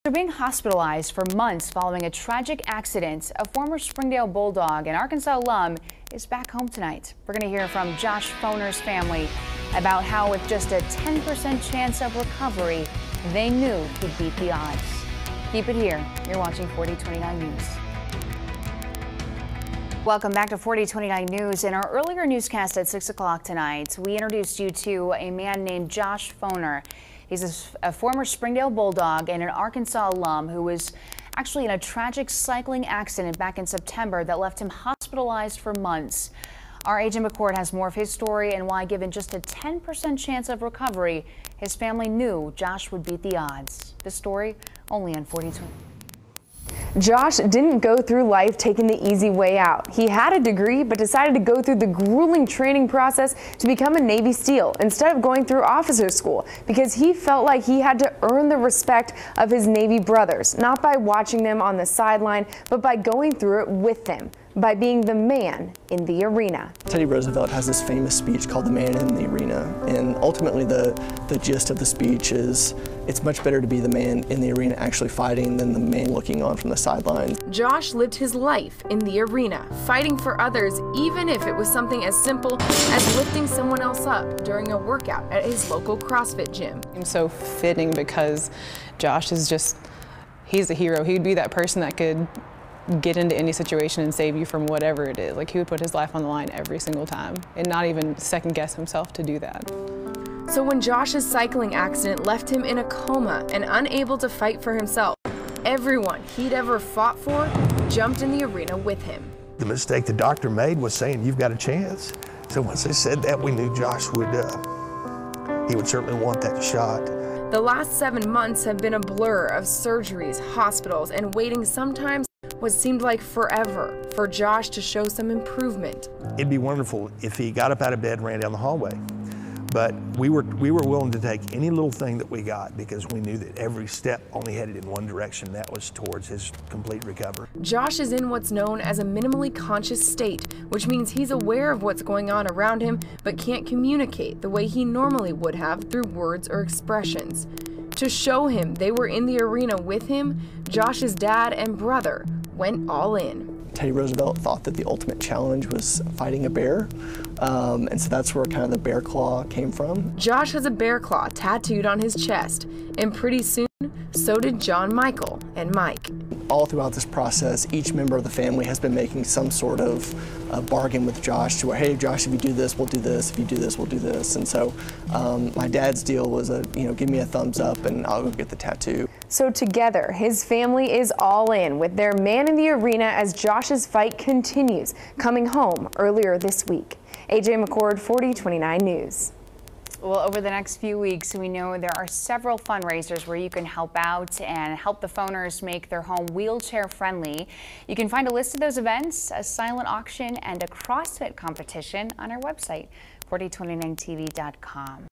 After being hospitalized for months following a tragic accident, a former Springdale Bulldog and Arkansas alum is back home tonight. We're going to hear from Josh Foner's family about how, with just a 10% chance of recovery, they knew he'd beat the odds. Keep it here. You're watching 4029 News. Welcome back to 4029 News. In our earlier newscast at 6 o'clock tonight, we introduced you to a man named Josh Foner. He's a former Springdale Bulldog and an Arkansas alum who was actually in a tragic cycling accident back in September that left him hospitalized for months. Our AJ McCord has more of his story and why, given just a 10% chance of recovery, his family knew Josh would beat the odds. This story only on 4020. Josh didn't go through life taking the easy way out. He had a degree, but decided to go through the grueling training process to become a Navy SEAL instead of going through officer school, because he felt like he had to earn the respect of his Navy brothers, not by watching them on the sideline, but by going through it with them, by being the man in the arena. Teddy Roosevelt has this famous speech called The Man in the Arena, and ultimately the gist of the speech is it's much better to be the man in the arena actually fighting than the man looking on from the sidelines. Josh lived his life in the arena, fighting for others, even if it was something as simple as lifting someone else up during a workout at his local CrossFit gym. It's so fitting because Josh is he's a hero. He'd be that person that could get into any situation and save you from whatever it is. Like, he would put his life on the line every single time and not even second guess himself to do that. So when Josh's cycling accident left him in a coma and unable to fight for himself, everyone he'd ever fought for jumped in the arena with him. The mistake the doctor made was saying, "You've got a chance." So once they said that, we knew Josh would, he would certainly want that shot. The last 7 months have been a blur of surgeries, hospitals, and waiting sometimes what seemed like forever for Josh to show some improvement. It'd be wonderful if he got up out of bed and ran down the hallway. But we were willing to take any little thing that we got because we knew that every step only headed in one direction. That was towards his complete recovery. Josh is in what's known as a minimally conscious state, which means he's aware of what's going on around him but can't communicate the way he normally would have through words or expressions. To show him they were in the arena with him, Josh's dad and brother went all in. Teddy Roosevelt thought that the ultimate challenge was fighting a bear, and so that's where kind of the bear claw came from. Josh has a bear claw tattooed on his chest, and pretty soon, so did John Michael and Mike. All throughout this process, each member of the family has been making some sort of bargain with Josh to where, hey, Josh, if you do this, we'll do this. If you do this, we'll do this. And so my dad's deal was, give me a thumbs up and I'll go get the tattoo. So together, his family is all in with their man in the arena as Josh's fight continues, coming home earlier this week. AJ McCord, 4029 News. Well, over the next few weeks, we know there are several fundraisers where you can help out and help the Foners make their home wheelchair friendly. You can find a list of those events, a silent auction, and a CrossFit competition on our website, 4029tv.com.